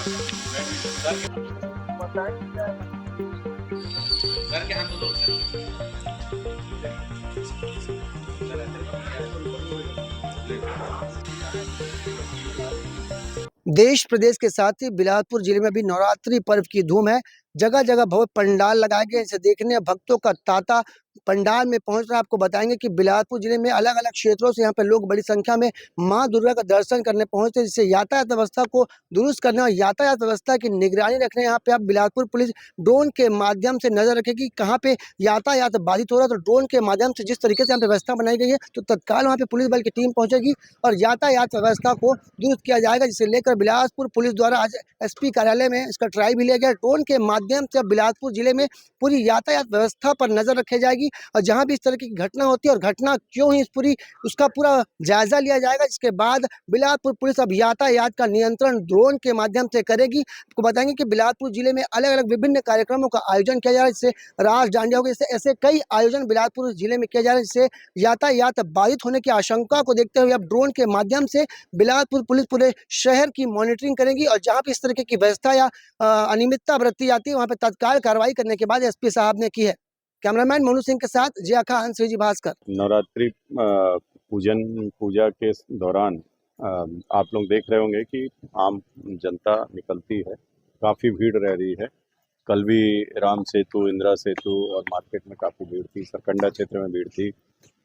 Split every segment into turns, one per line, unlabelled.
Sir के हाथ दो सर।
देश प्रदेश के साथ ही बिलासपुर जिले में भी नवरात्रि पर्व की धूम है। जगह जगह भव्य पंडाल लगाए गए, इसे देखने भक्तों का तांता पंडाल में पहुंच रहा है। आपको बताएंगे कि बिलासपुर जिले में अलग अलग क्षेत्रों से यहाँ पे लोग बड़ी संख्या में मां दुर्गा का दर्शन करने पहुंचते हैं, जिससे यातायात व्यवस्था को दुरुस्त करने और यातायात व्यवस्था की निगरानी रखने यहाँ पे अब बिलासपुर पुलिस ड्रोन के माध्यम से नजर रखेगी कहाँ पे यातायात बाधित हो रहा है। तो ड्रोन के माध्यम से जिस तरीके से यहाँ पे व्यवस्था बनाई गई है, तो तत्काल वहाँ पे पुलिस बल की टीम पहुंचेगी और यातायात व्यवस्था को दुरुस्त किया जाएगा, जिसे लेकर बिलासपुर पुलिस द्वारा आज एसपी कार्यालय में इसका ट्रायल भी लिया गया। ड्रोन के माध्यम से अब बिलासपुर जिले में पूरी यातायात व्यवस्था पर नजर रखी जाएगी और जहां भी इस तरह की घटना होती है और घटना क्यों हुई, इस पूरी उसका पूरा जायजा लिया जाएगा। इसके बाद बिलासपुर पुलिस अब यातायात का नियंत्रण ड्रोन के माध्यम से करेगी। आपको बताएंगे कि बिलासपुर जिले में अलग अलग विभिन्न कार्यक्रमों का आयोजन किया जा रहा है, जिससे रास दांडिया होगी, ऐसे कई आयोजन बिलासपुर जिले में किया जा रहा है, जिससे यातायात बाधित होने की आशंका को देखते हुए अब ड्रोन के माध्यम से बिलासपुर पुलिस पूरे शहर की मॉनिटरिंग करेगी और जहां भी इस तरीके की व्यवस्था या अनियमितता बरती जाती है, वहां पे तत्काल कार्रवाई करने के बाद एसपी साहब ने की है। कैमरामैन मोनू सिंह के साथ जिया खान, श्रीजी भास्कर।
नवरात्रि पूजा के दौरान आप लोग देख रहे होंगे कि आम जनता निकलती है, काफ़ी भीड़ रह रही है। कल भी राम सेतु, इंदिरा सेतु और मार्केट में काफ़ी भीड़ थी, सरकंडा क्षेत्र में भीड़ थी।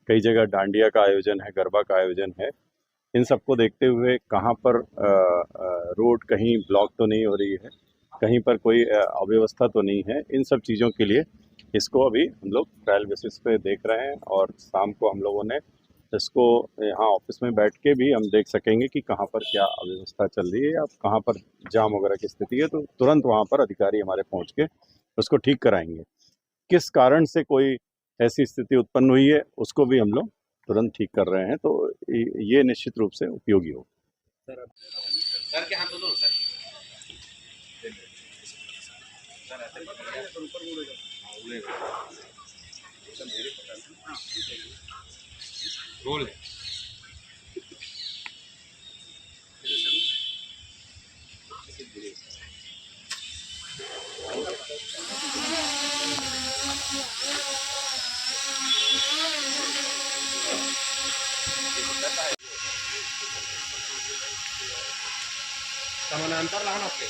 कई जगह डांडिया का आयोजन है, गरबा का आयोजन है। इन सबको देखते हुए कहाँ पर रोड कहीं ब्लॉक तो नहीं हो रही है, कहीं पर कोई अव्यवस्था तो नहीं है, इन सब चीज़ों के लिए इसको अभी हम लोग ट्रायल बेसिस पे देख रहे हैं और शाम को हम लोगों ने इसको यहाँ ऑफिस में बैठ के भी हम देख सकेंगे कि कहाँ पर क्या अव्यवस्था चल रही है या कहाँ पर जाम वगैरह की स्थिति है, तो तुरंत वहाँ पर अधिकारी हमारे पहुँच के उसको ठीक कराएंगे। किस कारण से कोई ऐसी स्थिति उत्पन्न हुई है उसको भी हम लोग तुरंत ठीक कर रहे हैं, तो ये निश्चित रूप से उपयोगी हो।
सर के हाथ दो सर। रोल है। समानांतर लाना आपके